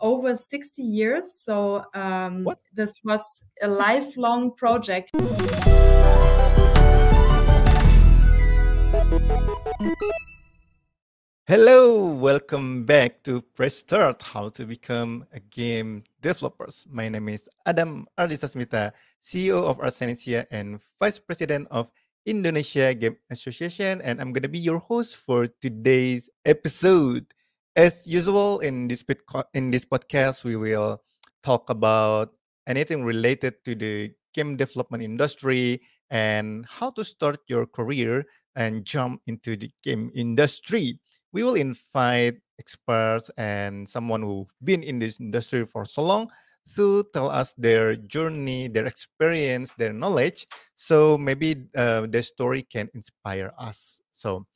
over 60 years. So What? this was a lifelong project. Hello, welcome back to Press Start, How to Become a Game Developers. My name is Ardisasmita, CEO of Asosiasi and Vice President of Indonesia Game Association, and I'm gonna be your host for today's episode. As usual, in this podcast, we will talk about anything related to the game development industry and how to start your career and jump into the game industry. We will invite experts and someone who've been in this industry for so long to tell us their journey, their experience, their knowledge. So maybe their story can inspire us. So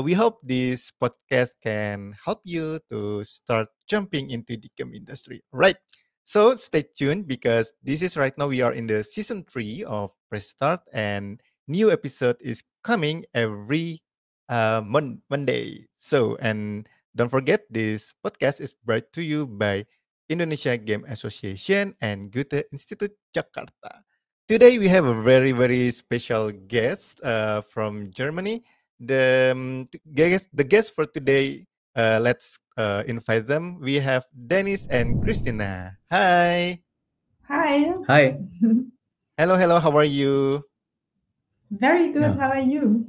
we hope this podcast can help you to start jumping into the game industry. Right. So stay tuned because this is right now we are in the season 3 of Press Start and new episode is coming every Monday. So, and don't forget, this podcast is brought to you by Indonesia Game Association and Goethe-Institut Jakarta. Today, we have a very, very special guest from Germany. The guest for today, let's invite them. We have Dennis and Christina. Hi. Hi. Hi. Hello, hello. How are you? Very good. Yeah. How are you?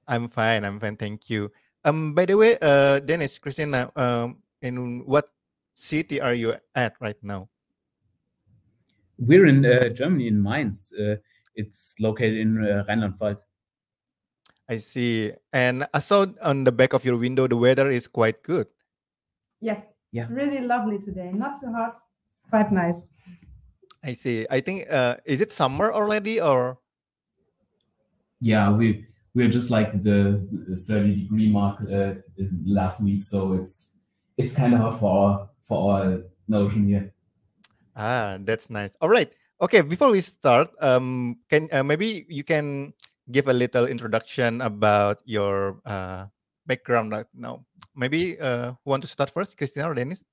I'm fine. I'm fine. Thank you. By the way, Dennis, Christina, in what city are you at right now? We're in Germany, in Mainz. It's located in Rheinland-Pfalz. I see. And I saw on the back of your window, the weather is quite good. Yes, Yeah. it's really lovely today. Not too hot, quite nice. I see. I think, is it summer already or? Yeah, we're just like the 30-degree mark last week, so it's kind of hot for our notion here. Ah, that's nice. All right. Okay, before we start, can maybe you can give a little introduction about your background right now. Maybe who want to start first, Christina or Dennis?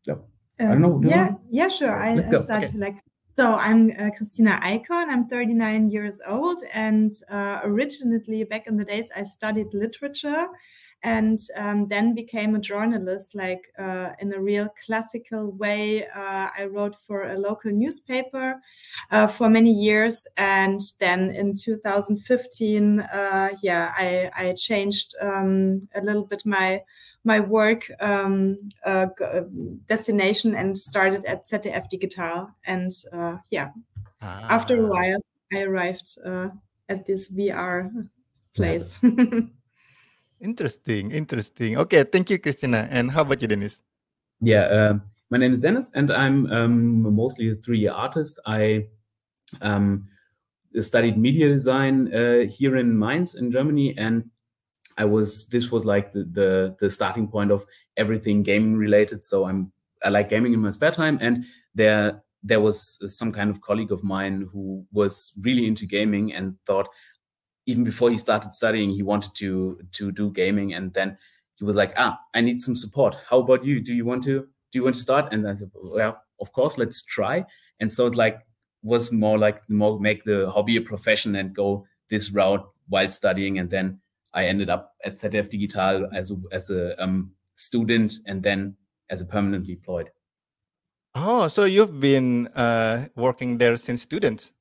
I don't know. Yeah, sure. Let's I go. start Okay. So I'm Christina Eickhorn. I'm 39 years old, and originally back in the days I studied literature, and then became a journalist, like in a real classical way. I wrote for a local newspaper for many years, and then in 2015, I changed a little bit my work destination and started at ZDF Digital. And after a while, I arrived at this VR place. Interesting. Okay, thank you, Christina. And how about you, Dennis? Yeah, my name is Dennis, and I'm mostly a 3D artist. I studied media design here in Mainz in Germany, and this was like the starting point of everything gaming related. So I like gaming in my spare time, and there was some kind of colleague of mine who was really into gaming and thought, even before he started studying, he wanted to do gaming. And then he was like, I need some support. How about you? Do you want to start? And I said, well, of course, let's try. And so it was more make the hobby a profession and go this route while studying. And then I ended up at ZDF Digital as a student and then as a permanently employed. Oh, so you've been working there since students?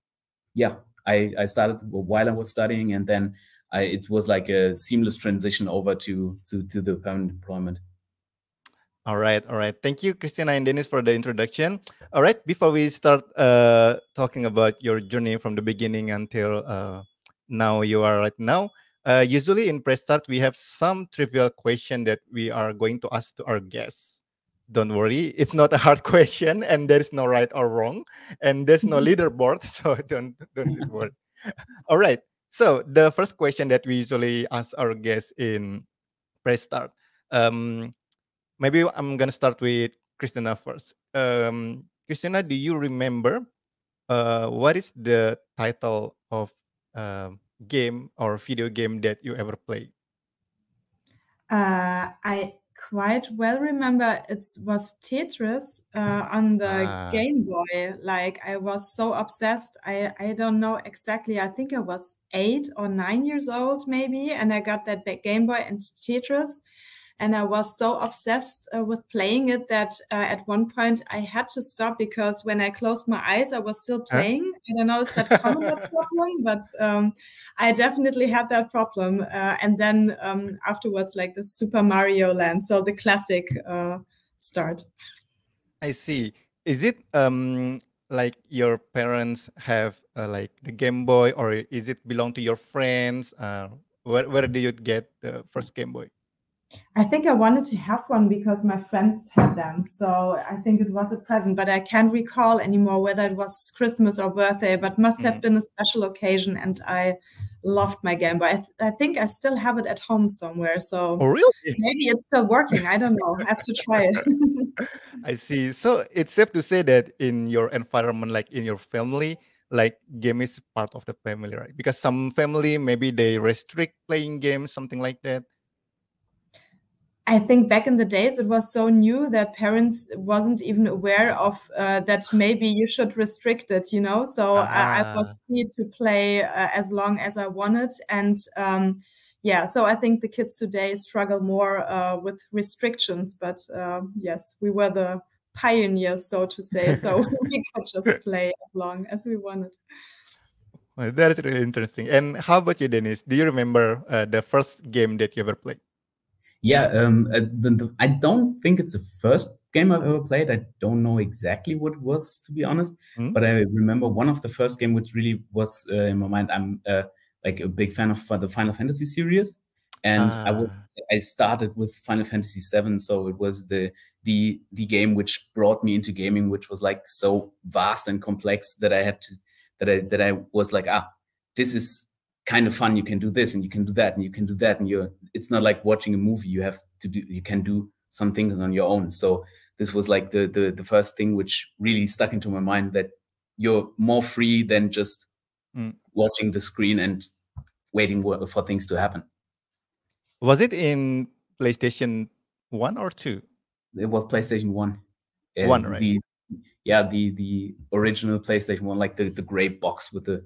Yeah, I started while I was studying, and then it was like a seamless transition over to the permanent employment. All right. Thank you, Christina and Dennis, for the introduction. All right, before we start talking about your journey from the beginning until now you are right now, usually in Press Start, we have some trivial question that we are going to ask to our guests. Don't worry, it's not a hard question, and there is no right or wrong, and there's no leaderboard, so don't worry. All right. So the first question that we usually ask our guests in Press Start. Maybe I'm gonna start with Christina first. Christina, do you remember what is the title of game or video game that you ever played? I quite well remember it was Tetris on the Game Boy. Like I was so obsessed. I don't know exactly. I think I was 8 or 9 years old maybe, and I got that Game Boy and Tetris. And I was so obsessed with playing it that at one point I had to stop because when I closed my eyes, I was still playing. I don't know, is that common problem? But I definitely had that problem. And then afterwards, like the Super Mario Land, so the classic start. I see. Is it like your parents have like the Game Boy, or is it belong to your friends? Where did you get the first Game Boy? I think I wanted to have one because my friends had them. So I think it was a present, but I can't recall anymore whether it was Christmas or birthday, but must have been a special occasion. And I loved my Game Boy. I think I still have it at home somewhere. So really? Maybe it's still working. I don't know. I have to try it. I see. So it's safe to say that in your environment, like in your family, like game is part of the family, right? Because some family, maybe they restrict playing games, something like that. I think back in the days, it was so new that parents wasn't even aware of that maybe you should restrict it, you know? So I was free to play as long as I wanted. And yeah, so I think the kids today struggle more with restrictions. But yes, we were the pioneers, so to say. So we could just play as long as we wanted. Well, that's really interesting. And how about you, Dennis? Do you remember the first game that you ever played? Yeah, I don't think it's the first game I've ever played. I don't know exactly what it was, to be honest. But I remember one of the first game which really was in my mind. I'm like a big fan of the Final Fantasy series, and I started with Final Fantasy VII, so it was the game which brought me into gaming, which was like so vast and complex that I had to that I was like, this is kind of fun. You can do this and you can do that and you can do that, and it's not like watching a movie. You can do some things on your own. So this was like the first thing which really stuck into my mind, that you're more free than just watching the screen and waiting for things to happen. Was it in PlayStation 1 or 2? It was PlayStation 1. One, right? The original PlayStation 1, like the gray box with the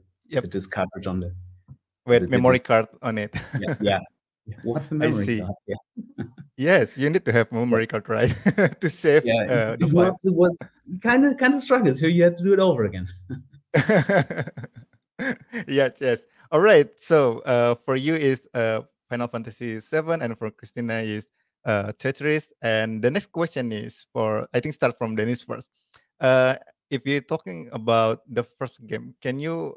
disc cartridge on the with memory card on it. Yeah. What's a memory card? Yeah. Yes, you need to have memory card, right? To save the files. It was kind of struggle, so you had to do it over again. Yes. All right. So for you is Final Fantasy VII, and for Christina is Tetris. And the next question is I think start from Dennis first. If you're talking about the first game, can you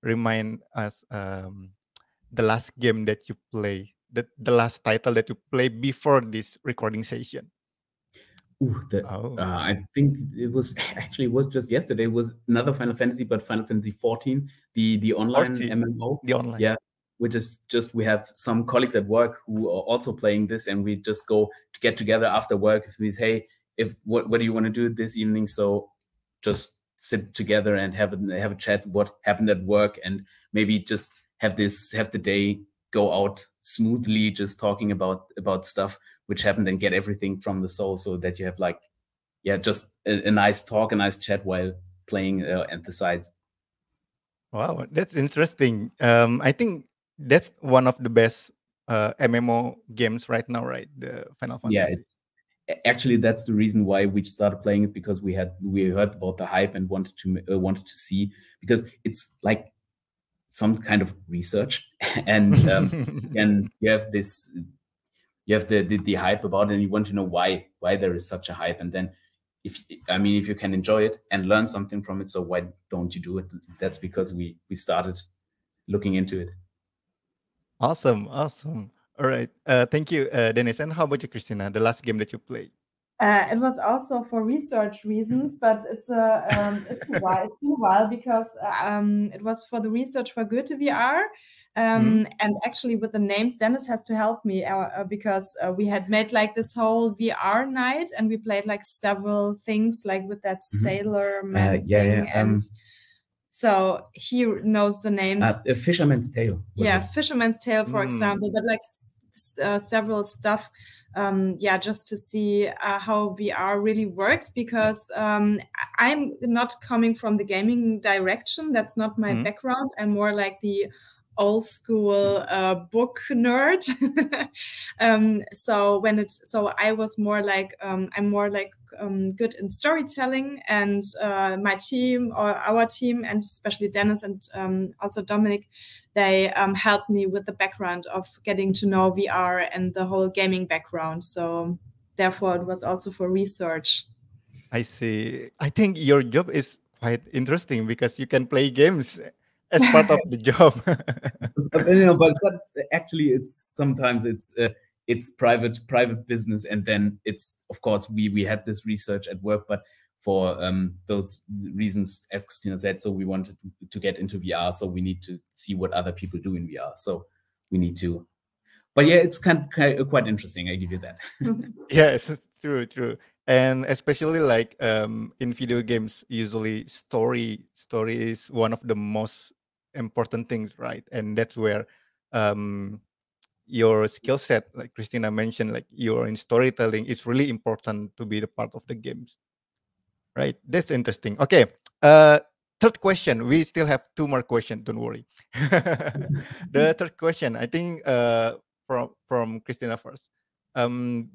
remind us the last game that you play, the last title that you play before this recording session? I think it was just yesterday. It was another Final Fantasy, but Final Fantasy 14, the online MMO. The online. Yeah, which is just, we have some colleagues at work who are also playing this, and we just go to get together after work. We say, what do you want to do this evening? So just sit together and have a chat, what happened at work, and maybe just have the day go out smoothly, just talking about stuff which happened, and get everything from the soul, so that you have just a nice talk, a nice chat while playing at the sides. Wow, that's interesting. I think that's one of the best MMO games right now, right? The Final Fantasy. Yeah, actually that's the reason why we started playing it, because we heard about the hype and wanted to see, because it's like some kind of research, and and you have the hype about it, and you want to know why there is such a hype, and then if you can enjoy it and learn something from it, so why don't you do it? That's because we started looking into it. Awesome. All right, thank you, Dennis. And how about you, Christina? The last game that you played? It was also for research reasons, but it's been a while because it was for the research for Goethe VR. And actually with the names, Dennis has to help me because we had made like this whole VR night, and we played like several things, like with that sailor man thing. And so he knows the names. A Fisherman's Tale. Fisherman's Tale, for example, but like several stuff, yeah, just to see how VR really works, because I'm not coming from the gaming direction. That's not my background. I'm more like the old school book nerd. So I was more like I'm more like good in storytelling, and my team, or our team, and especially Dennis and also Dominic, they helped me with the background of getting to know VR and the whole gaming background. So therefore it was also for research. I see. I think your job is quite interesting because you can play games as part of the job. but actually, it's sometimes it's private business, and then it's, of course, we had this research at work, but for those reasons, as Christina said, so we wanted to get into VR, so we need to see what other people do in VR. So we need to. But yeah, it's quite interesting. I give you that. Yes, true. And especially like in video games, usually story is one of the most important things, right? And that's where your skill set, like Christina mentioned, like you're in storytelling, is really important to be the part of the games, right? That's interesting. Okay, third question. We still have two more questions. Don't worry. The third question, I think, from Christina first.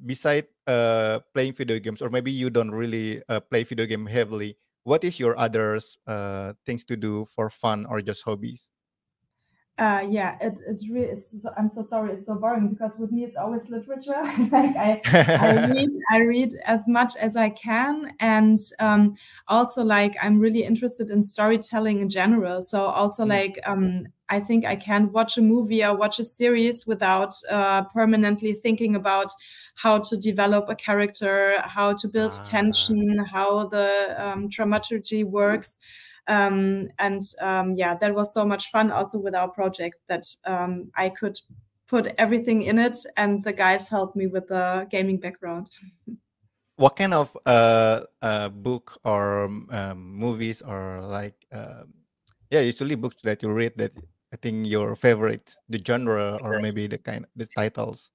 Beside playing video games, or maybe you don't really play video game heavily, what is your others things to do for fun or just hobbies? Yeah, it's really, I'm so sorry, it's so boring, because with me it's always literature. Like I read as much as I can, and also like I'm really interested in storytelling in general. So also like I think I can watch a movie or watch a series without permanently thinking about how to develop a character, how to build tension, how the dramaturgy works. Yeah, that was so much fun also with our project, that I could put everything in it, and the guys helped me with the gaming background. What kind of book or movies, or like yeah, usually books that you read that I think your favorite, the genre, or maybe the titles?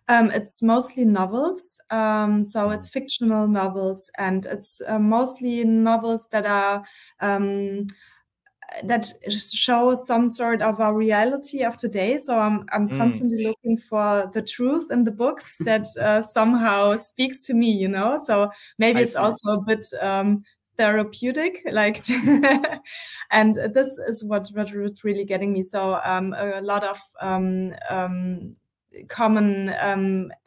It's mostly novels. So it's fictional novels, and it's mostly novels that are that show some sort of a reality of today. So I'm constantly looking for the truth in the books that somehow speaks to me, you know. So maybe it's also a bit therapeutic, like and this is what's really getting me. So a lot of common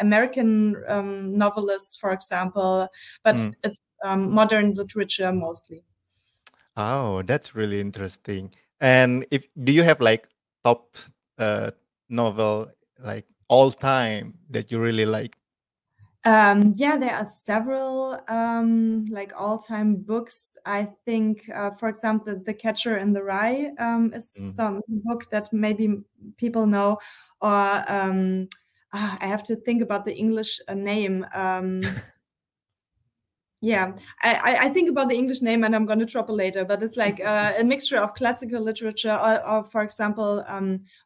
American novelists, for example, but it's modern literature mostly. Oh, that's really interesting. And do you have like top novel, like all time, that you really like? Yeah, there are several like all-time books. I think, for example, The Catcher in the Rye is some book that maybe people know, or I have to think about the English name. Yeah, I think about the English name, and I'm going to drop it later, but it's like a mixture of classical literature, or for example,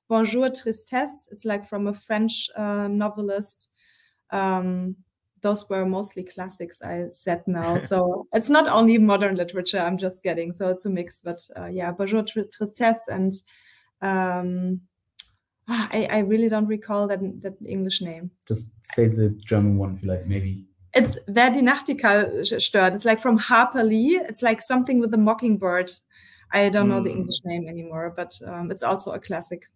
Bonjour Tristesse. It's like from a French novelist. Those were mostly classics, I said now. So it's not only modern literature I'm just getting. So it's a mix. But yeah, Bonjour Tristesse, and I really don't recall that English name. Just say the German one if you like, maybe. It's Wer die Nachtigall stört. It's like from Harper Lee. It's like something with a mockingbird. I don't know the English name anymore, but it's also a classic.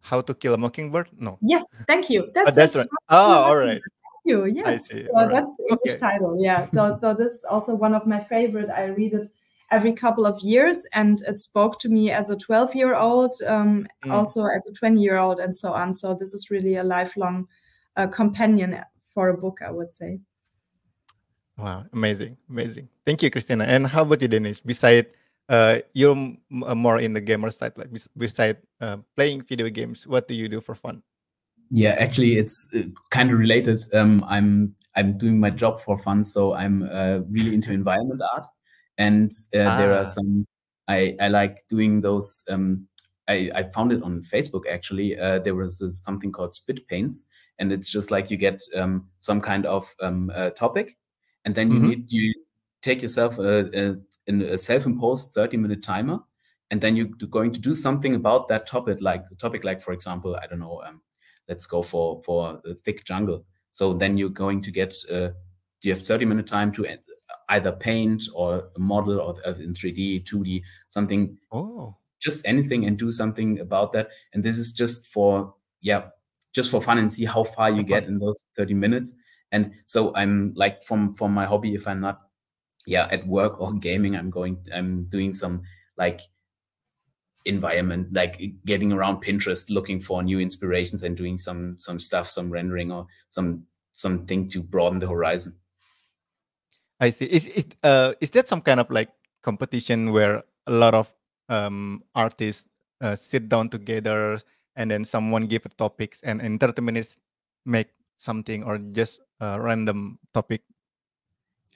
How to Kill a Mockingbird? No. Yes, thank you. That's right. Oh, all right. Thank you. Yes. So that's the English title. Yeah. So this is also one of my favorite. I read it every couple of years, and it spoke to me as a 12-year-old, also as a 20-year-old, and so on. So this is really a lifelong companion for a book, I would say. Wow, amazing. Thank you, Christina. And how about you, Dennis? Beside you're more in the gamer side, like beside playing video games, what do you do for fun? Yeah, actually, it's kind of related. I'm doing my job for fun, so I'm really into environment art, and there are some. I like doing those I found it on Facebook actually. There was something called spit paints, and it's just like you get some kind of topic, and then you take yourself in a self-imposed 30-minute timer, and then you're going to do something about that topic, like for example, I don't know, let's go for a thick jungle. So then you're going to get you have 30-minute time to either paint or model or in 3D, 2D, something. Oh. Just anything, and do something about that. And this is just for fun, and see how far you get in those 30 minutes. And so I'm like, from my hobby, if I'm not at work or gaming, I'm doing some like environment, like getting around Pinterest, looking for new inspirations and doing some stuff, some rendering or something to broaden the horizon. I see. Is that some kind of like competition where a lot of artists sit down together, and then someone give a topics, and in 30 minutes make something, or just a random topic?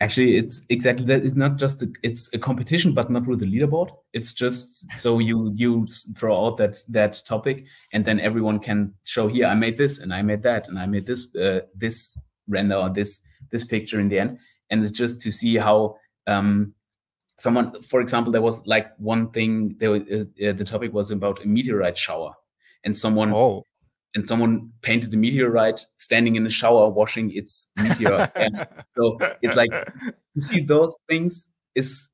Actually, it's exactly that. It's not just it's a competition, but not with the leaderboard. It's just so you throw out that topic, and then everyone can show, here I made this, and I made that, and I made this this render or this picture in the end. And it's just to see how someone, for example, there was like one thing, there was the topic was about a meteorite shower, and someone painted a meteorite standing in the shower washing its meteor. So it's like, to see those things is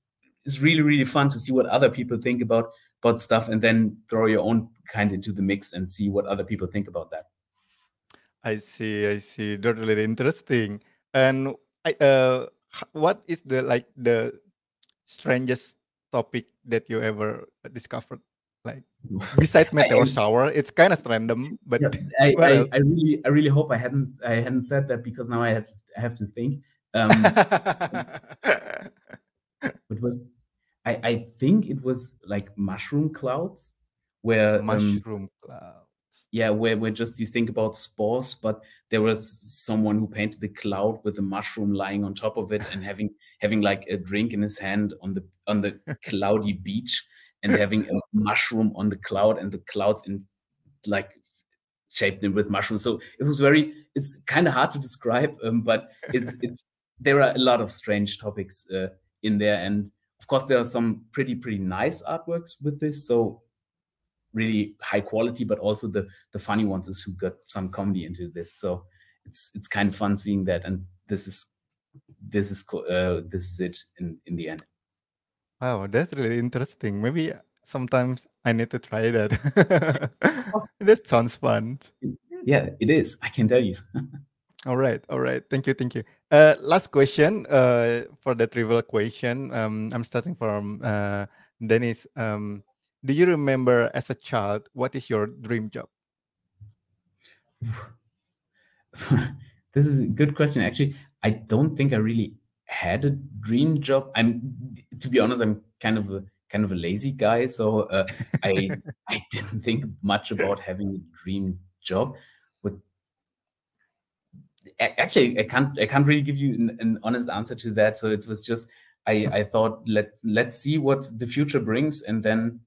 really, really fun, to see what other people think about stuff, and then throw your own kind into the mix and see what other people think about that. I see. That's really interesting. And what is the strangest topic that you ever discovered? Like, besides meteor shower, it's kind of random, but I really hope I hadn't said that, because now I have to think. It was, I think it was like mushroom clouds, where mushroom clouds. Yeah, where just you think about spores, but there was someone who painted a cloud with a mushroom lying on top of it, and having like a drink in his hand on the cloudy beach, and having a mushroom on the cloud, and the clouds in like shaped with mushrooms. So it was it's kind of hard to describe, but it's there are a lot of strange topics in there, and of course there are some pretty nice artworks with this. So really high quality, but also the funny ones is who got some comedy into this. So it's kind of fun seeing that, and this is it in the end. Wow, that's really interesting. Maybe sometimes I need to try that. That sounds fun. Yeah, it is. I can tell you. All right. Thank you. Last question for the trivial question. I'm starting from Dennis. Do you remember as a child, what is your dream job? This is a good question. Actually, I don't think I really had a dream job. To be honest, I'm kind of a lazy guy, so I didn't think much about having a dream job. But actually, I can't really give you an honest answer to that. So it was just I thought let's see what the future brings, and then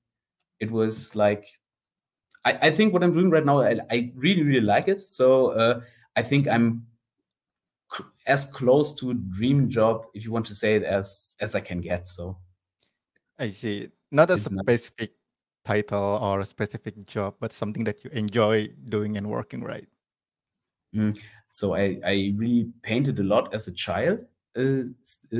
it was like I think what I'm doing right now, I really like it. So I think I'm as close to a dream job, if you want to say it, as I can get. So I see. Not a specific title or a specific job, but something that you enjoy doing and working, right? So I really painted a lot as a child.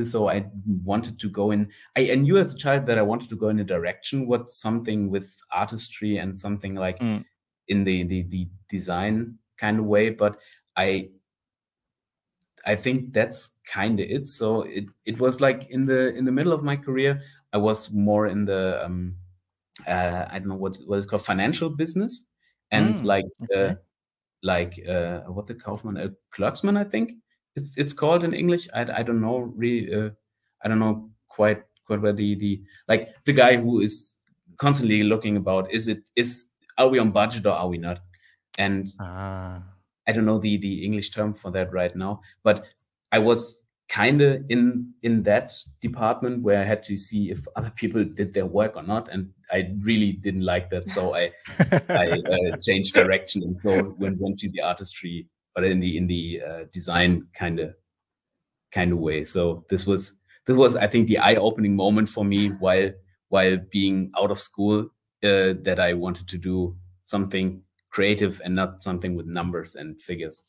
So I wanted to go in. I knew as a child that I wanted to go in a direction, something with artistry and something like in the design kind of way. But I think that's kind of it. So it was like in the middle of my career, I was more in the I don't know what it's called, financial business, and what the Kaufmann, a clerksman, I think it's called in English. I don't know really. I don't know quite where the like the guy who is constantly looking about are we on budget or are we not? And I don't know the English term for that right now, but I was kind of in that department where I had to see if other people did their work or not, and I really didn't like that, so I changed direction and so went to the artistry, but in the design kind of way. So this was I think the eye-opening moment for me while being out of school, that I wanted to do something creative and not something with numbers and figures.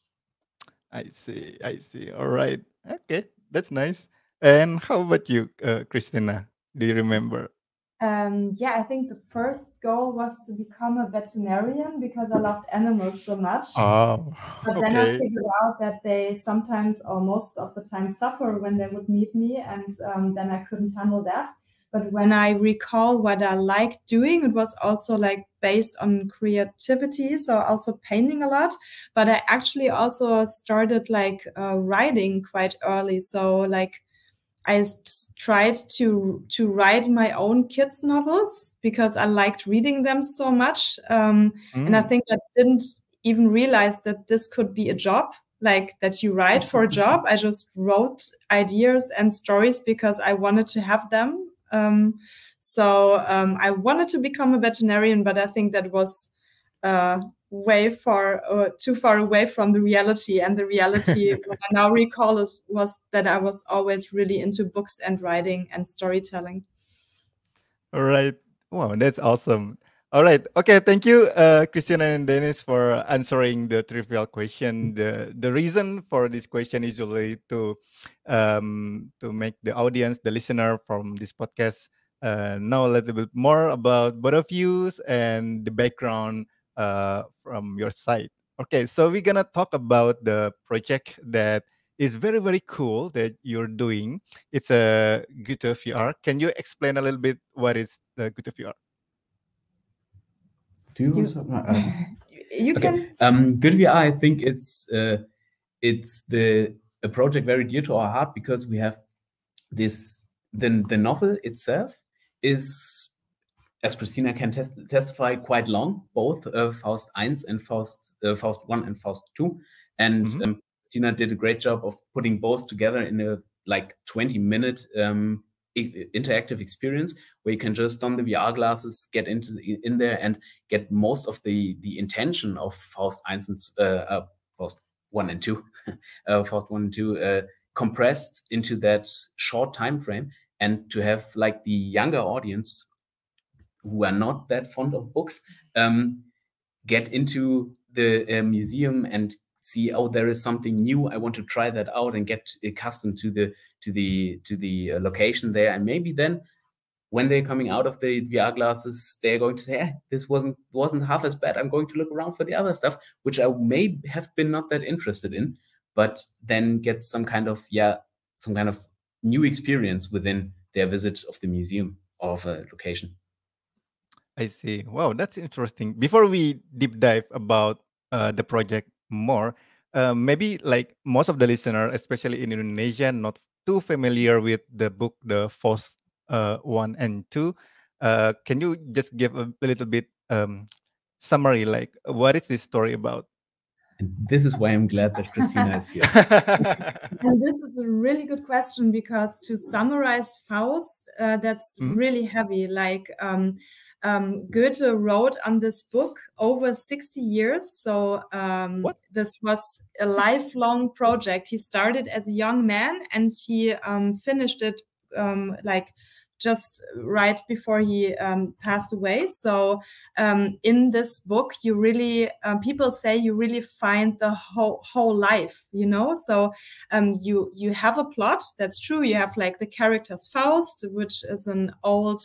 I see. I see. All right. Okay, that's nice. And how about you, Christina? Do you remember? Yeah, I think the first goal was to become a veterinarian because I loved animals so much. Oh, But then I okay. figured out that they sometimes or most of the time suffer when they would meet me, and then I couldn't handle that. But when I recall what I liked doing, it was also like based on creativity, so also painting a lot. But I actually also started like writing quite early. So like I tried to write my own kids' novels because I liked reading them so much. And I think I didn't even realize that this could be a job, like that you write for a job. I just wrote ideas and stories because I wanted to have them. So I wanted to become a veterinarian, but I think that was too far away from the reality. And the reality, what I now recall, was that I was always really into books and writing and storytelling. All right. Wow, that's awesome. All right. Okay. Thank you, Christina and Dennis, for answering the trivial question. The reason for this question is usually to make the audience, the listener from this podcast, know a little bit more about both of you and the background from your side. Okay. So we're gonna talk about the project that is very, very cool that you're doing. It's a Goethe VR. Can you explain a little bit what is the Goethe VR? Do you want to talk about? You Okay. can. Goethe VR, I think it's a project very dear to our heart because we have the novel itself is, as Christina can testify, quite long, both Faust 1 and Faust 1 and Faust 2. And Christina did a great job of putting both together in a like 20-minute interactive experience where you can just don the VR glasses, get in there and get most of the intention of Faust 1 and Faust 1 and 2, Faust 1 and 2 compressed into that short time frame, and to have like the younger audience who are not that fond of books get into the museum and see, oh, there is something new, I want to try that out, and get accustomed to the location there. And maybe then when they're coming out of the VR glasses, they're going to say, this wasn't half as bad, I'm going to look around for the other stuff, which I may have been not that interested in, but then get some kind of new experience within their visit of the museum or of a location. I see. Wow, that's interesting. Before we deep dive about the project more, maybe like most of the listener, especially in Indonesia, not too familiar with the book, the Faust 1 and 2. Can you just give a little bit summary, like what is this story about? And this is why I'm glad that Christina is here. And this is a really good question, because to summarize Faust, that's really heavy. Like Goethe wrote on this book over 60 years. So this was a lifelong project. He started as a young man and he finished it like just right before he passed away. So in this book, you really, people say you really find the whole life, you know? So you have a plot, that's true. You have like the characters Faust, which is an old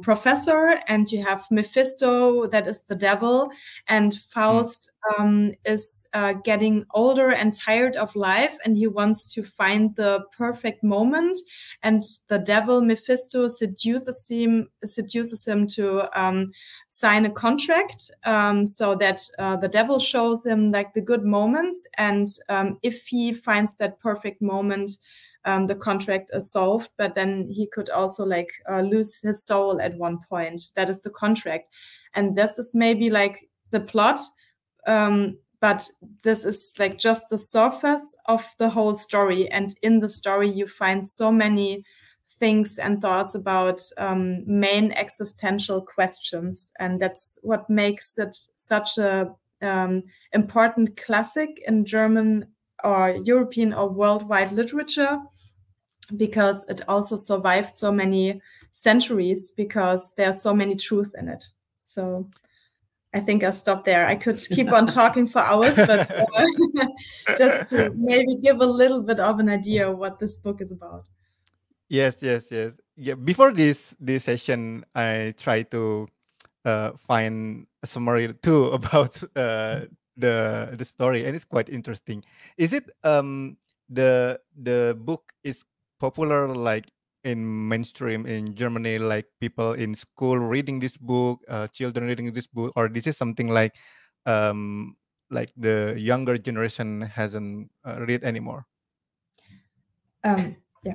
professor, and you have Mephisto, that is the devil, and Faust is getting older and tired of life, and he wants to find the perfect moment, and the devil Mephisto seduces him to sign a contract, so that the devil shows him like the good moments, and if he finds that perfect moment, the contract is solved, but then he could also like lose his soul at one point. That is the contract. And this is maybe like the plot. but this is like just the surface of the whole story. And in the story, you find so many things and thoughts about main existential questions. And that's what makes it such a important classic in German or European or worldwide literature, because it also survived so many centuries, because there's so many truth in it. So I think I'll stop there. I could keep on talking for hours, but just to maybe give a little bit of an idea of what this book is about. Yes, yes, yes. Yeah. Before this session, I try to find a summary too about the story, and it's quite interesting. Is it the book is popular like in mainstream in Germany, like people in school reading this book, children reading this book, or this is something like the younger generation hasn't read anymore? Yeah.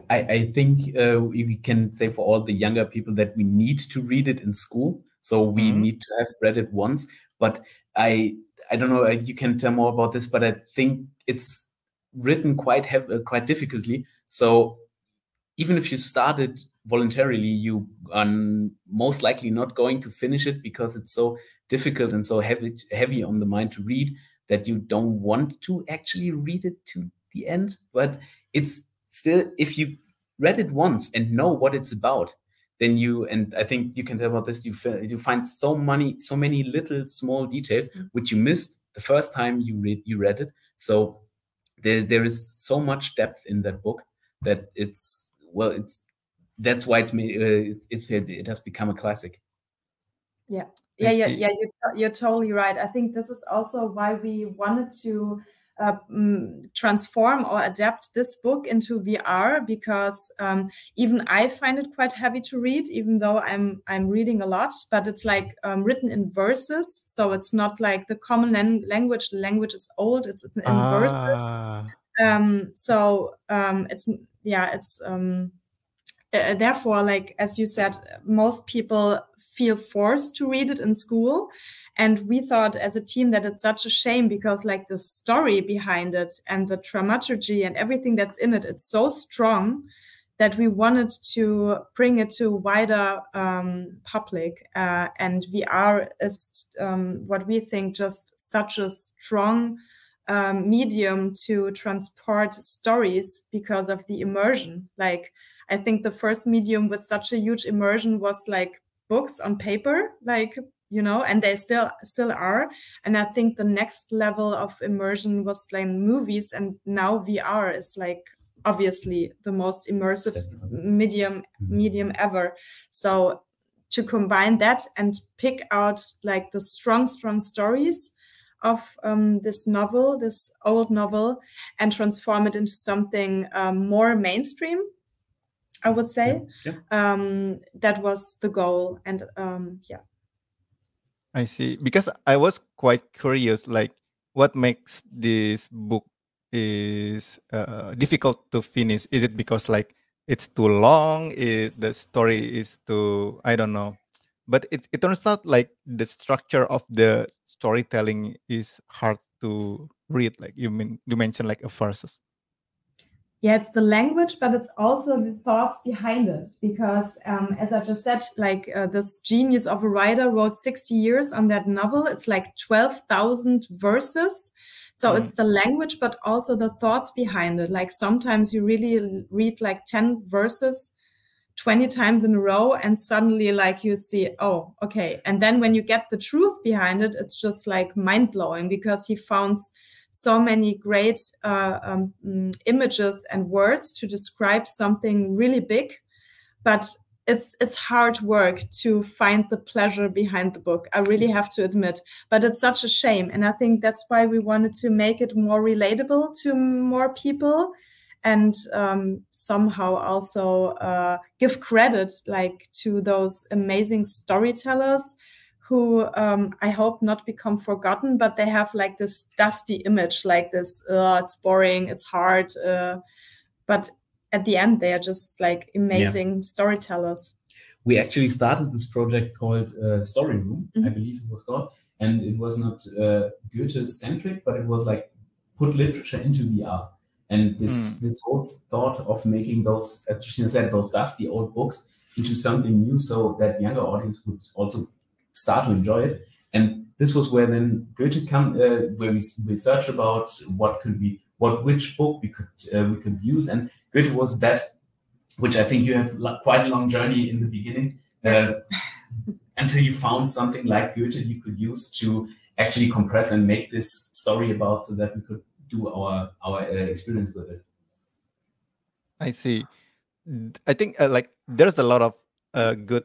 I think we can say for all the younger people that we need to read it in school. So we need to have read it once. But I don't know, you can tell more about this, but I think it's written quite difficultly. So even if you started voluntarily, you are most likely not going to finish it, because it's so difficult and so heavy on the mind to read that you don't want to actually read it to the end. But it's still, if you read it once and know what it's about, then and I think you can tell about this, you find so many little small details which you missed the first time you read it. So there is so much depth in that book that that's why it has become a classic. Yeah. You're totally right. I think this is also why we wanted to transform or adapt this book into VR, because even I find it quite heavy to read, even though I'm reading a lot, but it's like written in verses. So it's not like the common language. The language is old. It's in verses. Therefore, like, as you said, most people feel forced to read it in school. And we thought as a team that it's such a shame, because like the story behind it and the dramaturgy and everything that's in it, it's so strong that we wanted to bring it to wider public. And VR is what we think just such a strong medium to transport stories because of the immersion. Like, I think the first medium with such a huge immersion was like books on paper, like, you know, and they still are. And I think the next level of immersion was like movies, and now VR is like obviously the most immersive medium ever. So to combine that and pick out like the strong stories of this old novel, and transform it into something more mainstream, I would say. That was the goal. And I see. Because I was quite curious, like what makes this book is difficult to finish? Is it because like it's too long? The story is too, I don't know. But it turns out like the structure of the storytelling is hard to read. Like you mentioned like a verses. Yeah, it's the language, but it's also the thoughts behind it. Because as I just said, like this genius of a writer wrote 60 years on that novel. It's like 12,000 verses. So it's the language, but also the thoughts behind it. Like sometimes you really read like 10 verses 20 times in a row, and suddenly like you see, oh, okay. And then when you get the truth behind it, it's just like mind-blowing, because he found so many great images and words to describe something really big. But it's hard work to find the pleasure behind the book, I really have to admit. But it's such a shame. And I think that's why we wanted to make it more relatable to more people, and somehow also give credit like to those amazing storytellers who I hope not become forgotten, but they have like this dusty image, like this, it's boring, it's hard. But at the end, they are just like amazing storytellers. We actually started this project called Story Room, I believe it was called. and it was not Goethe-centric, but it was like put literature into VR. And this whole thought of making those, as Christina said, those dusty old books into something new, so that younger audience would also start to enjoy it. And this was where then Goethe come, where we researched about which book we could use, and Goethe was that, which I think you have quite a long journey in the beginning until you found something like Goethe you could use to actually compress and make this story about, so that we could do our experience with it. I see. I think like there's a lot of good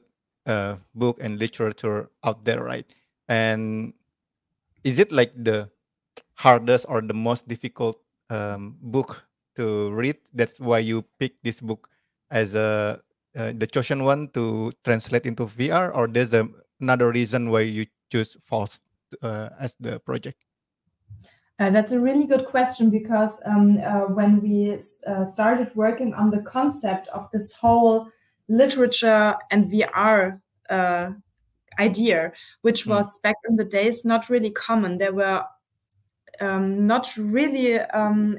book and literature out there, right? And is it like the hardest or the most difficult book to read? That's why you pick this book as the chosen one to translate into VR, or there's another reason why you choose Faust as the project? That's a really good question, because when we started working on the concept of this whole literature and VR idea, which was back in the days not really common, there were not really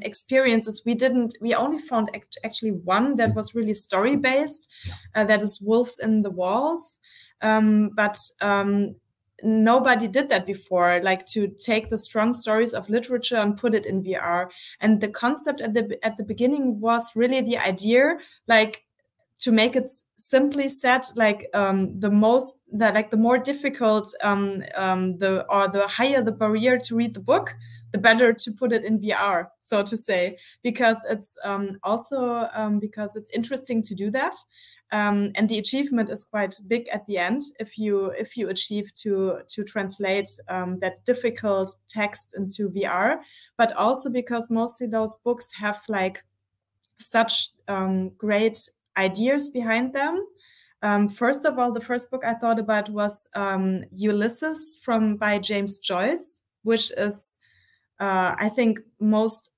experiences. We only found actually one that was really story based, that is Wolves in the Walls, but nobody did that before, like to take the strong stories of literature and put it in VR. And the concept at the beginning was really the idea, like to make it simply said, like the more difficult the higher the barrier to read the book, the better to put it in VR, so to say, because it's also because it's interesting to do that. And the achievement is quite big at the end if you achieve to translate that difficult text into VR, but also because mostly those books have like such great ideas behind them. First of all, the first book I thought about was Ulysses by James Joyce, which is I think most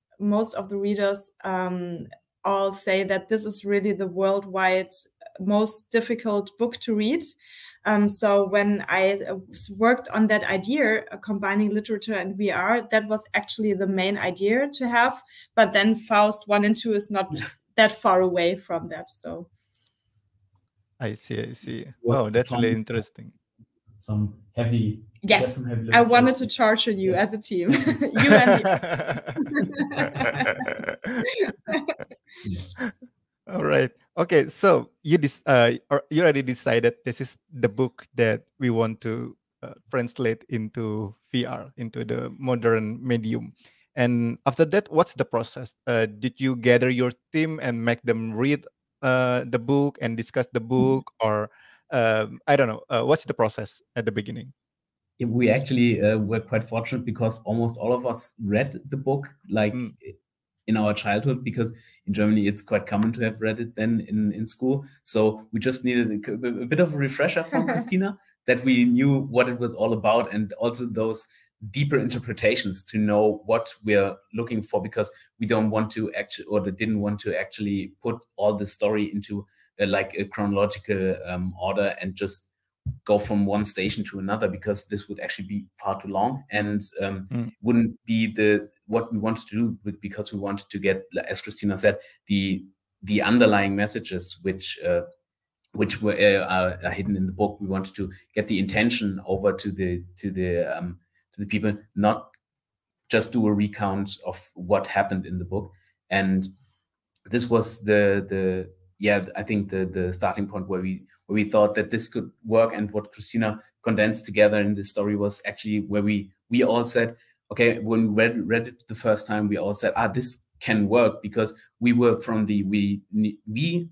of the readers all say that this is really the worldwide most difficult book to read. So when I worked on that idea, combining literature and VR, that was actually the main idea to have. But then Faust 1 and 2 is not that far away from that. So I see. Wow, that's really interesting. Some heavy. Yes, I wanted to torture you as a team. You and me. All right. Okay. So you already decided this is the book that we want to translate into VR, into the modern medium. And after that, what's the process? Did you gather your team and make them read the book and discuss the book, or I don't know. What's the process at the beginning? We actually were quite fortunate, because almost all of us read the book like in our childhood, because in Germany it's quite common to have read it then in school. So we just needed a bit of a refresher from Christina, that we knew what it was all about, and also those deeper interpretations to know what we're looking for, because we don't want to actually, or they didn't want to actually put all the story into like a chronological order and just go from one station to another, because this would actually be far too long and wouldn't be what we wanted to do, because we wanted to get, as Christina said, the underlying messages which were are hidden in the book. We wanted to get the intention over to the people, not just do a recount of what happened in the book. And this was I think the starting point where we thought that this could work, and what Christina condensed together in this story was actually where we all said, okay, when we read it the first time, we all said, this can work, because we were from we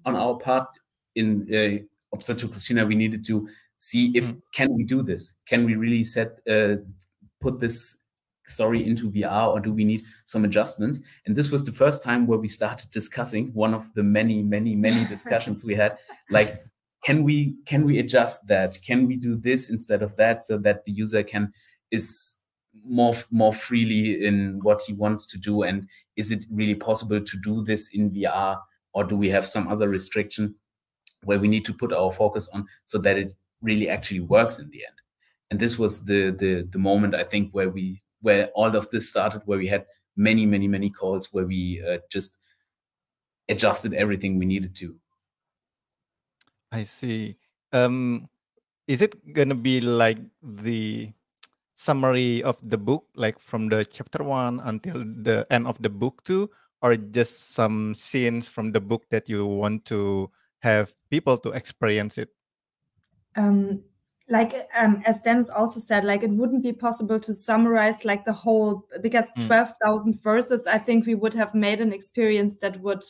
on our part, in opposite to Christina, we needed to see if can we do this? Can we really put this story into VR, or do we need some adjustments? And this was the first time where we started discussing, one of the many discussions we had, like, can we adjust that? Can we do this instead of that, so that the user is more freely in what he wants to do? And is it really possible to do this in VR, or do we have some other restriction where we need to put our focus on, so that it really actually works in the end? And this was the moment, I think, where all of this started, where we had many calls, where we just adjusted everything we needed to. I see. Is it gonna be like the summary of the book, like from the chapter 1 until the end of the book 2, or just some scenes from the book that you want to have people to experience it? As Dennis also said, like it wouldn't be possible to summarize like the whole, because 12,000 verses, I think we would have made an experience that would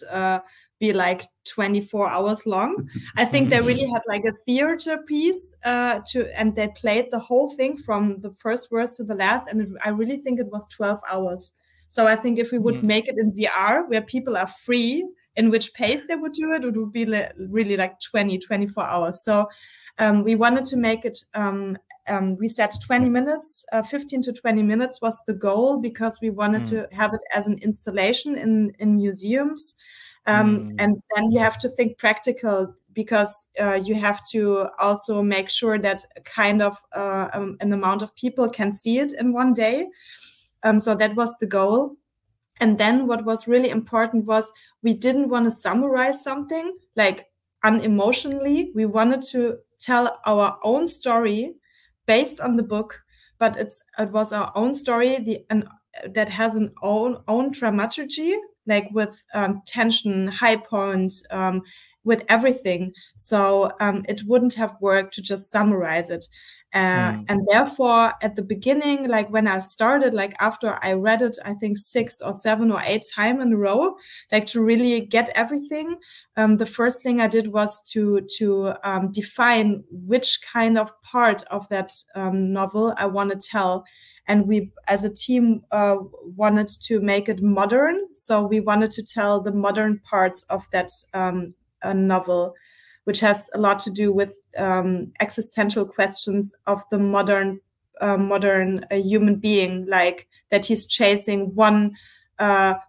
be like 24 hours long. I think they really had like a theater piece and they played the whole thing from the first verse to the last, and I really think it was 12 hours. So I think if we would make it in VR where people are free in which pace they would do it, it would be really like 24 hours. So we wanted to make it, we said 20 minutes, 15 to 20 minutes was the goal, because we wanted to have it as an installation in museums. And then you have to think practical, because you have to also make sure that kind of an amount of people can see it in one day. So that was the goal. And then what was really important was we didn't want to summarize something like unemotionally. We wanted to tell our own story based on the book, but it was our own story that has an own dramaturgy, like with tension, high point, with everything. So it wouldn't have worked to just summarize it. And therefore, at the beginning, like when I started, like after I read it, I think 6 or 7 or 8 times in a row, like to really get everything, the first thing I did was to define which kind of part of that novel I want to tell. And we, as a team, wanted to make it modern. So we wanted to tell the modern parts of that novel, which has a lot to do with existential questions of the modern human being, like that he's chasing one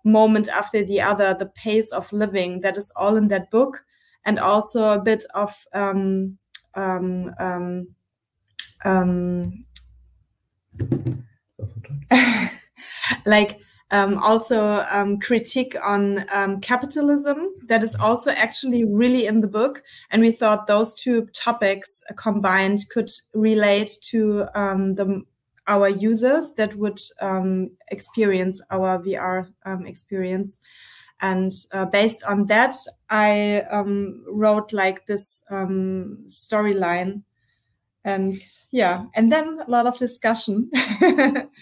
moment after the other, the pace of living. That is all in that book, and also a bit of like critique on capitalism. That is also actually really in the book, and we thought those two topics combined could relate to our users that would experience our VR experience. And based on that, I wrote like this storyline. And yeah, and then a lot of discussion.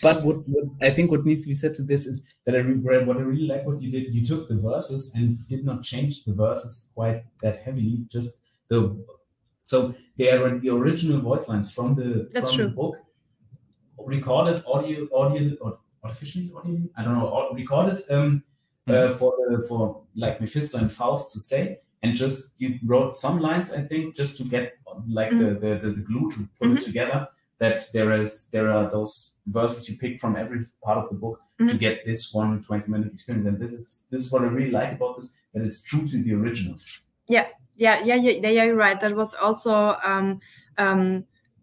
But what I think what needs to be said to this is that what I really like what you did, you took the verses and did not change the verses quite that heavily. Just so they are the original voice lines from the book, recorded artificially audio. I don't know, recorded for like Mephisto and Faust to say. And just you wrote some lines, I think, just to get like the glue to put it together. That there are those verses you pick from every part of the book to get this 20-minute experience. And this is what I really like about this, that it's true to the original. Yeah, you're right. That was also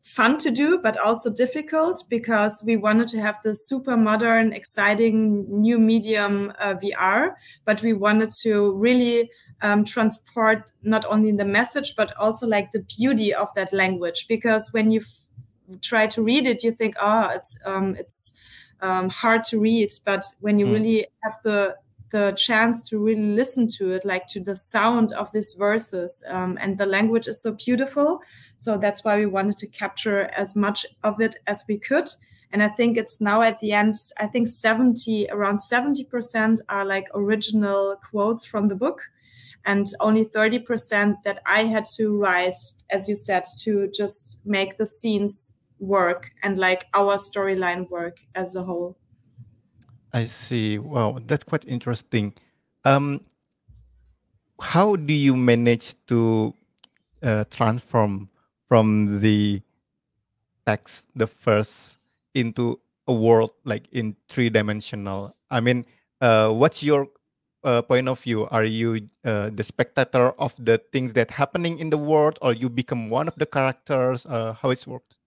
fun to do, but also difficult, because we wanted to have the super modern, exciting new medium VR, but we wanted to really transport not only the message, but also like the beauty of that language. Because when you try to read it, you think, it's hard to read. But when you really have the chance to really listen to it, like to the sound of these verses, and the language is so beautiful. So that's why we wanted to capture as much of it as we could. And I think it's now at the end, I think around 70% are like original quotes from the book, and only 30% that I had to write, as you said, to just make the scenes work and like our storyline work as a whole. I see. Wow, that's quite interesting. How do you manage to transform from the text, the verse, into a world like in 3-dimensional? I mean, what's your point of view? Are you the spectator of the things that happening in the world, or you become one of the characters? How it works?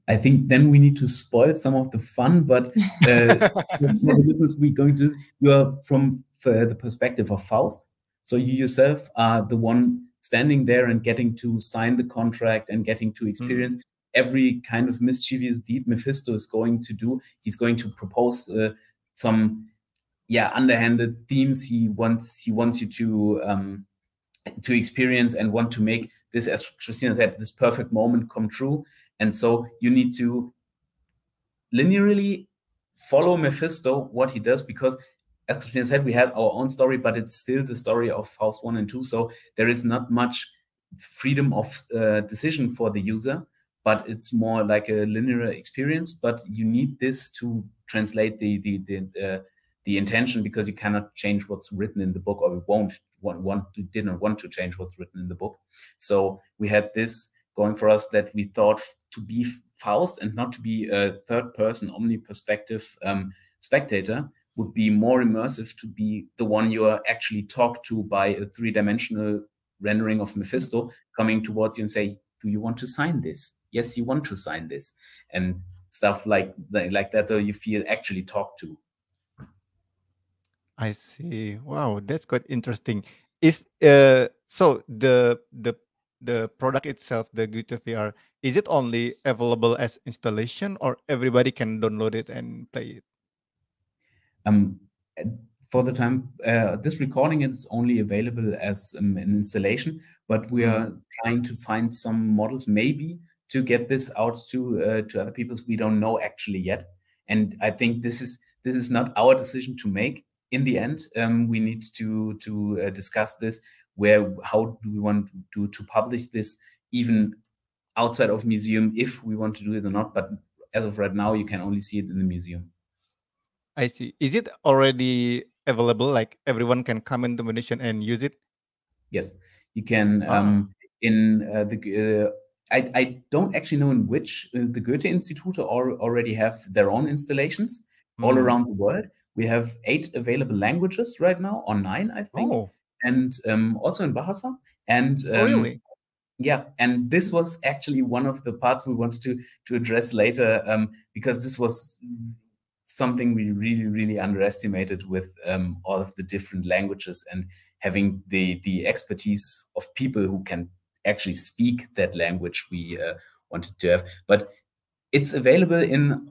I think then we need to spoil some of the fun, but for the business we're going to, you are from the perspective of Faust. So you yourself are the one standing there and getting to sign the contract and getting to experience every kind of mischievous deed Mephisto is going to do. He's going to propose some, underhanded themes he wants you to experience and want to make this, as Christina said, this perfect moment come true. And so you need to linearly follow Mephisto, what he does, because as Christina said, we have our own story, but it's still the story of Faust 1 and 2. So there is not much freedom of decision for the user, but it's more like a linear experience. But you need this to translate the intention, because you cannot change what's written in the book, or we didn't want to change what's written in the book. So we had this going for us, that we thought to be Faust and not to be a third person omni-perspective spectator would be more immersive, to be the one you are actually talked to by a three-dimensional rendering of Mephisto coming towards you and say, do you want to sign this? Yes, you want to sign this, and stuff like that, so you feel actually talked to. I see. Wow, that's quite interesting. Is so the product itself, the Goethe VR, is it only available as installation, or everybody can download it and play it? For the time, this recording is only available as an installation, but we are trying to find some models, maybe to get this out to other people. We don't know actually yet, and I think this is not our decision to make. In the end, we need to discuss this. How do we want to publish this, even outside of museum, if we want to do it or not? But as of right now, you can only see it in the museum. I see. Is it already available? Like everyone can come into Indonesia and use it? Yes, you can. I don't actually know in which the Goethe-Institut already have their own installations all around the world. We have 8 available languages right now, or 9, I think, and also in Bahasa. And really? Yeah, and this was actually one of the parts we wanted to address later, because this was something we really underestimated with all of the different languages, and having the expertise of people who can actually speak that language we wanted to have. But it's available in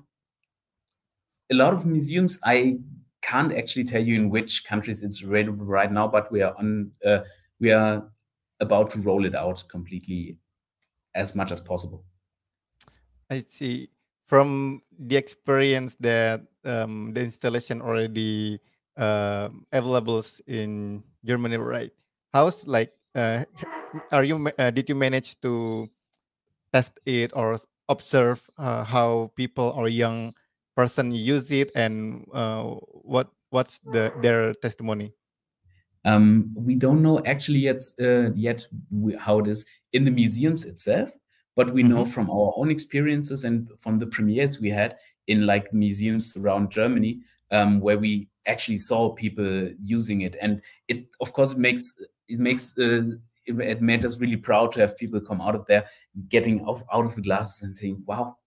a lot of museums. I can't actually tell you in which countries it's available right now, but we are about to roll it out completely as much as possible. I see. From the experience that the installation already available in Germany, right? How's like did you manage to test it or observe how people or young person use it, and what's their testimony? We don't know actually yet how it is in the museums itself, but we know from our own experiences and from the premieres we had in like museums around Germany, where we actually saw people using it, and it made us really proud to have people come out of there, getting out of the glasses and saying, "Wow,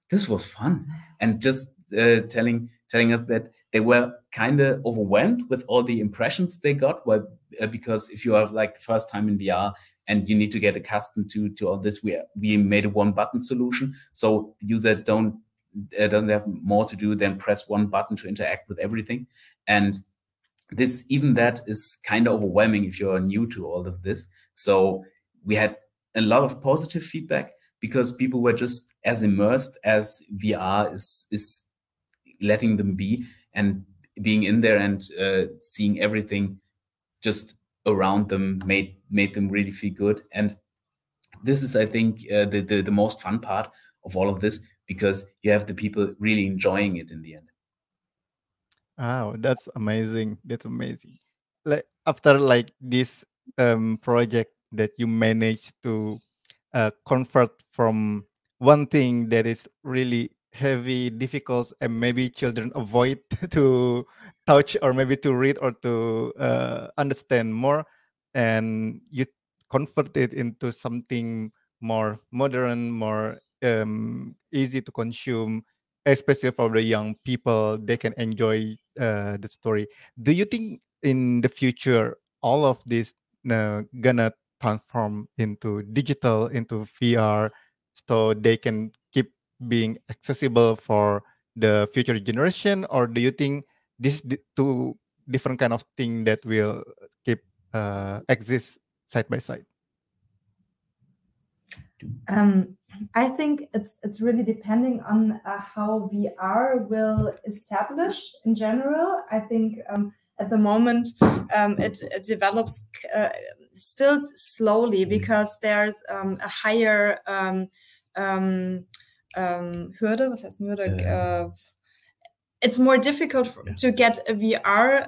this was fun," and just telling us that they were kind of overwhelmed with all the impressions they got. Well, because if you are like the first time in VR and you need to get accustomed to all this, we made a one-button solution, so the user doesn't have more to do than press one button to interact with everything. And that is kind of overwhelming if you're new to all of this. So we had a lot of positive feedback, because people were just as immersed as VR is letting them be, and being in there and seeing everything just around them made them really feel good. And this is, I think, the most fun part of all of this, because you have the people really enjoying it in the end. Oh, that's amazing. That's amazing. Like after like this project that you managed to convert from one thing that is really heavy, difficult, and maybe children avoid to touch or maybe to read or to understand more, and you convert it into something more modern, more easy to consume, especially for the young people. They can enjoy the story. Do you think in the future all of this gonna transform into digital, into VR, so they can keep being accessible for the future generation? Or do you think this two different kind of thing that will keep exist side by side? I think it's really depending on how VR will establish in general. I think at the moment it develops still slowly because there's a higher Hürde. Was heißt Hürde? It's more difficult to get a VR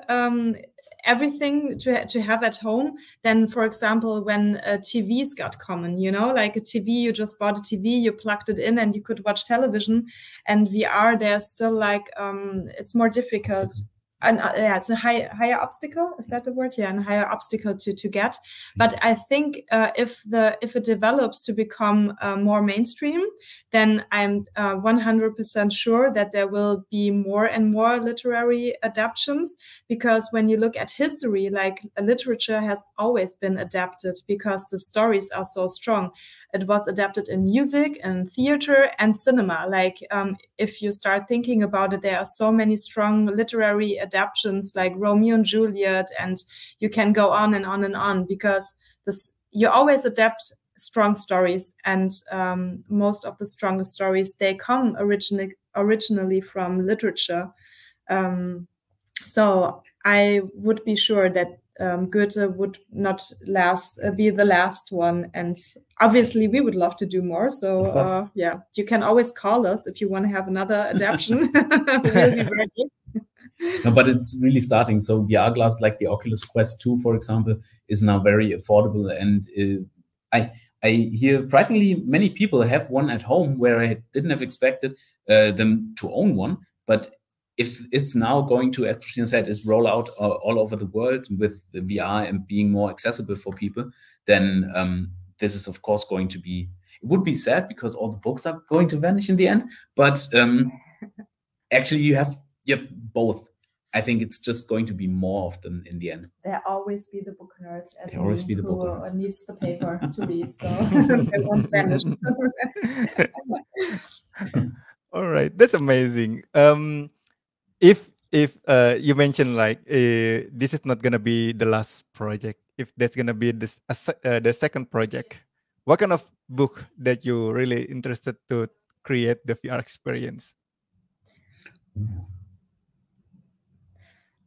everything to have at home than, for example, when TVs got common, you know, like a TV, you just bought a TV, you plugged it in and you could watch television. And VR, there's still like, it's more difficult. And yeah, it's a higher obstacle. Is that the word? Yeah, and a higher obstacle to get. But I think if it develops to become more mainstream, then I'm 100% sure that there will be more and more literary adaptations. Because when you look at history, like literature has always been adapted because the stories are so strong. It was adapted in music and theater and cinema. Like if you start thinking about it, there are so many strong literary adaptations like Romeo and Juliet, and you can go on and on and on because you always adapt strong stories, and most of the strongest stories, they come originally from literature. So I would be sure that Goethe would not be the last one, and obviously we would love to do more. So yeah, you can always call us if you want to have another adaptation. We'll be ready. No, but it's really starting. So VR glass, like the Oculus Quest 2, for example, is now very affordable. And I hear frighteningly many people have one at home where I didn't have expected them to own one. But if it's now going to, as Christina said, is roll out all over the world with the VR and being more accessible for people, then this is, of course, going to be, it would be sad because all the books are going to vanish in the end. But actually, you have both. I think it's just going to be more of them in the end. There always be the book nerds as always be the book nerds. Needs the paper to read, so they won't vanish. All right, that's amazing. If you mentioned like this is not gonna be the last project, if that's gonna be this the second project, what kind of book that you really interested to create the VR experience?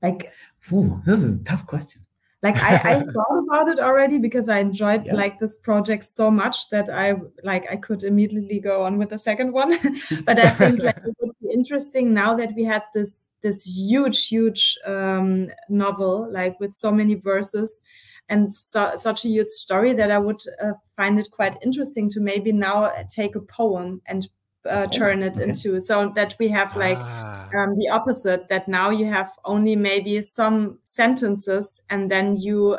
Like, this is a tough question. Like I thought about it already because I enjoyed like this project so much that I could immediately go on with the second one. But I think like it would be interesting now that we had this huge novel, like with so many verses and such a huge story, that I would find it quite interesting to maybe now take a poem and turn it into, so that we have like the opposite, that now you have only maybe some sentences and then you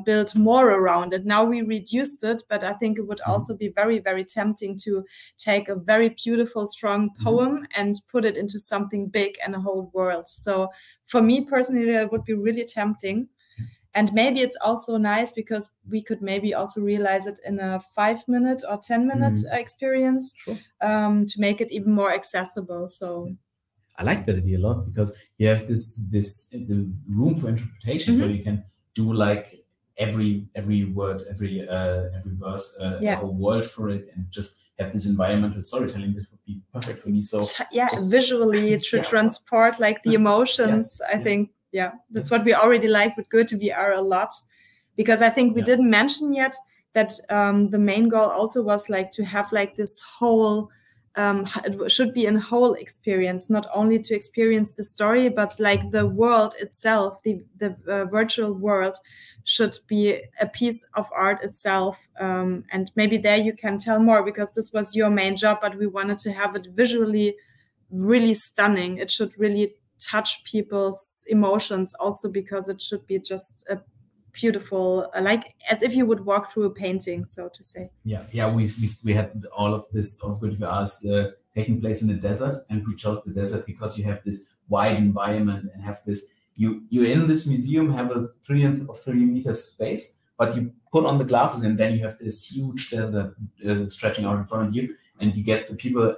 build more around it. Now we reduced it, but I think it would also be very, very tempting to take a very beautiful, strong poem and put it into something big and a whole world. So for me personally, it would be really tempting. And maybe it's also nice because we could maybe also realize it in a 5-minute or 10-minute experience to make it even more accessible. So I like that idea a lot because you have this room for interpretation, so you can do like every word, every verse, a whole world for it, and just have this environmental storytelling. This would be perfect for me. So visually to transport like the emotions. I think. Yeah, that's what we already like with Goethe VR a lot, because I think we didn't mention yet that the main goal also was like to have like this whole, it should be a whole experience, not only to experience the story, but like the world itself, the virtual world should be a piece of art itself. And maybe there you can tell more because this was your main job, but we wanted to have it visually really stunning. It should really touch people's emotions also, because it should be just a beautiful, like as if you would walk through a painting, so to say. Yeah. We had all of this of Goethe VR taking place in the desert, and we chose the desert because you have this wide environment and have this. You in this museum have a 3 meters space, but you put on the glasses and then you have this huge desert stretching out in front of you, and you get the people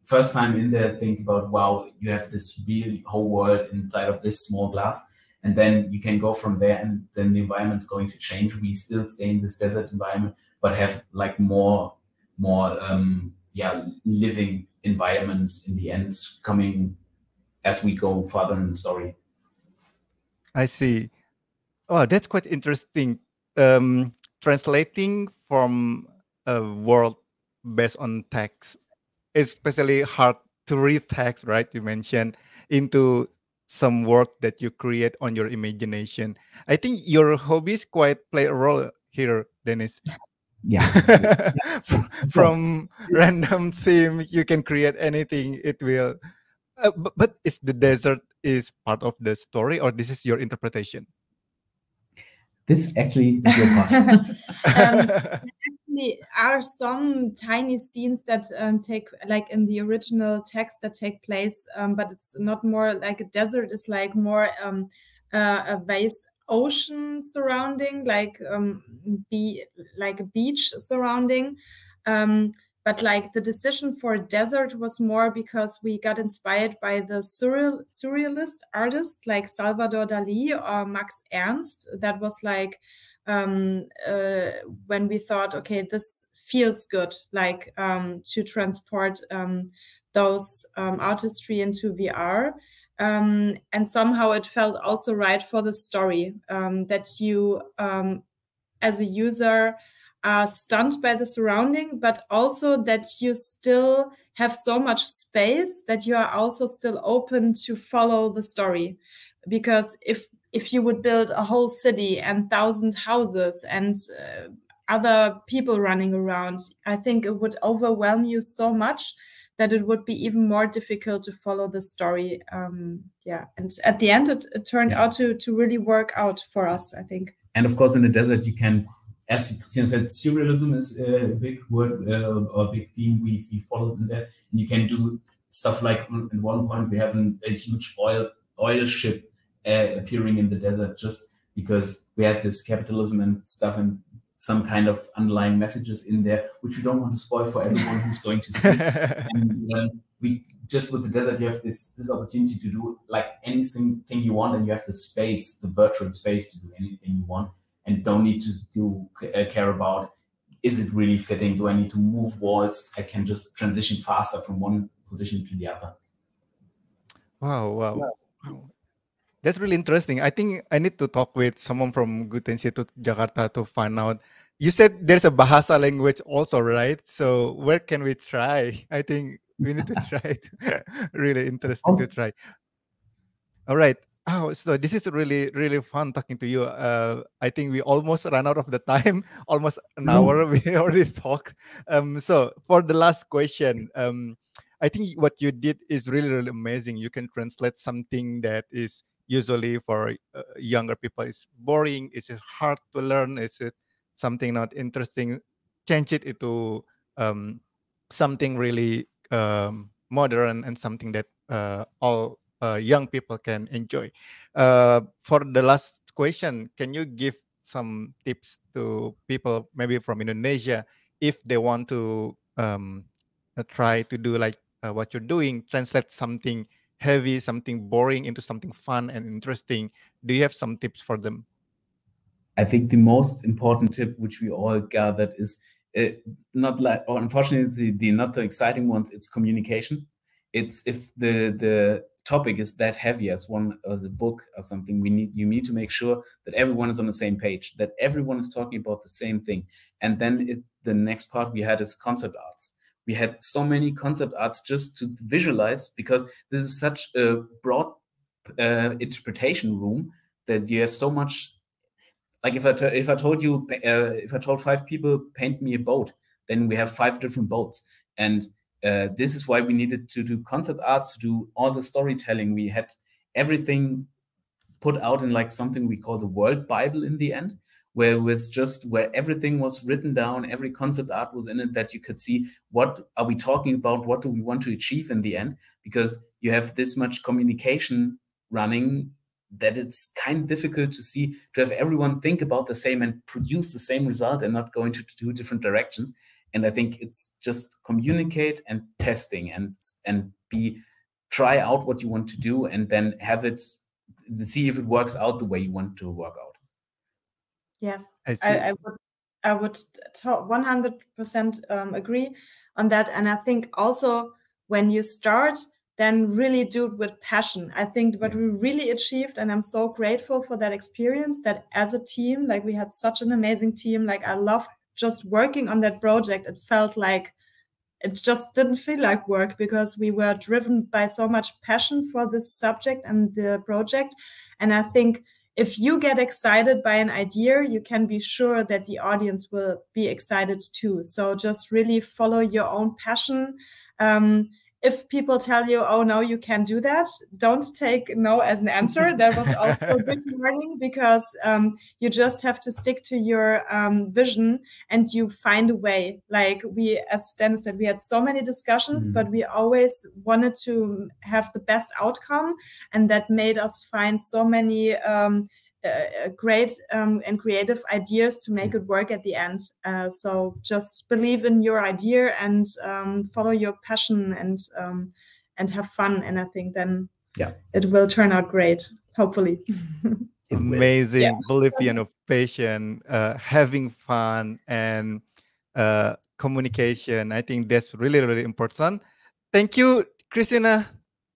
first time in there think about, wow, you have this really whole world inside of this small glass. And then you can go from there, and then the environment's going to change. We still stay in this desert environment, but have like more living environments in the end coming as we go further in the story. I see. Oh, that's quite interesting. Translating from a world based on text, especially hard to read text, right? You mentioned into some work that you create on your imagination. I think your hobbies quite play a role here, Dennis. Yeah. From random themes, you can create anything. It will. But is the desert is part of the story, or this is your interpretation? This actually is your part. Actually, are some tiny scenes that take, like in the original text, that take place, but it's not more like a desert. It's like more a vast ocean surrounding, like like a beach surrounding. But like the decision for a desert was more because we got inspired by the surrealist artists like Salvador Dali or Max Ernst. That was like when we thought, okay, this feels good, like to transport those artistry into VR. And somehow it felt also right for the story, that you, as a user, are stunned by the surrounding, but also that you still have so much space that you are also still open to follow the story. Because if you would build a whole city and 1,000 houses and other people running around, I think it would overwhelm you so much that it would be even more difficult to follow the story. Yeah, and at the end, it turned out to really work out for us, I think. And of course, in the desert, you can, as Christina said, surrealism is a big word or a big theme we followed in there. And you can do stuff like, at one point, we have a huge oil ship appearing in the desert, just because we had this capitalism and stuff and some kind of underlying messages in there, which we don't want to spoil for everyone who's going to see. And we just, with the desert, you have this opportunity to do like anything you want, and you have the space, the virtual space, to do anything you want, and don't need to care about, is it really fitting? Do I need to move walls? I can just transition faster from one position to the other. Wow. That's really interesting. I think I need to talk with someone from Goethe-Institut Jakarta to find out. You said there's a Bahasa language also, right? So where can we try? I think we need to try it. Really interesting to try. All right. Oh, so this is really, really fun talking to you. I think we almost ran out of the time, almost an hour we already talked. So for the last question, I think what you did is really, really amazing. You can translate something that is usually for younger people is boring, is it hard to learn, is it something not interesting, change it into something really modern and something that all young people can enjoy. For the last question, can you give some tips to people maybe from Indonesia if they want to try to do like what you're doing, translate something heavy, something boring into something fun and interesting? Do you have some tips for them? I think the most important tip which we all gathered is not like, or unfortunately, the not the exciting ones. It's communication. It's if the topic is that heavy as one as a book or something, you need to make sure that everyone is on the same page, that everyone is talking about the same thing. And then the next part we had is concept arts. We had so many concept arts just to visualize, because this is such a broad interpretation room that you have so much. Like if I told you, if I told 5 people, paint me a boat, then we have 5 different boats. And this is why we needed to do concept arts, to do all the storytelling. We had everything put out in like something we call the World Bible in the end, where everything was written down, every concept art was in it, that you could see what are we talking about, what do we want to achieve in the end, because you have this much communication running that it's kind of difficult to have everyone think about the same and produce the same result and not go into two different directions. And I think it's just communicate and testing and try out what you want to do, and then see if it works out the way you want to work out. Yes, I would 100% agree on that. And I think also when you start, then really do it with passion. I think what we really achieved, and I'm so grateful for that experience, that as a team, like we had such an amazing team. Like I love just working on that project. It felt like it just didn't feel like work, because we were driven by so much passion for this subject and the project. And I think if you get excited by an idea, you can be sure that the audience will be excited too. So just really follow your own passion. If people tell you, oh, no, you can't do that, don't take no as an answer. That was also a big warning, because you just have to stick to your vision and you find a way. Like as Dennis said, we had so many discussions, but we always wanted to have the best outcome. And that made us find so many great and creative ideas to make it work at the end. So just believe in your idea and follow your passion and have fun. And I think then it will turn out great, hopefully. Amazing. Believe in your passion, having fun, and communication. I think that's really, really important. Thank you, Christina.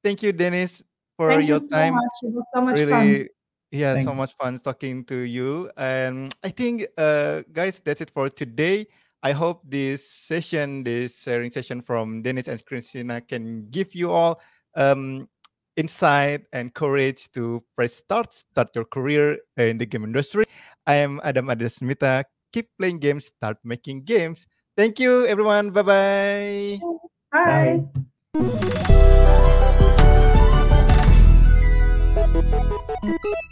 Thank you, Dennis, for your time. Much. It was so much fun. Yeah, thanks. So much fun talking to you. And I think, guys, that's it for today. I hope this sharing session from Dennis and Christina can give you all insight and courage to start your career in the game industry. I am Adam Ardisasmita. Keep playing games, start making games. Thank you, everyone. Bye-bye. Bye. Bye.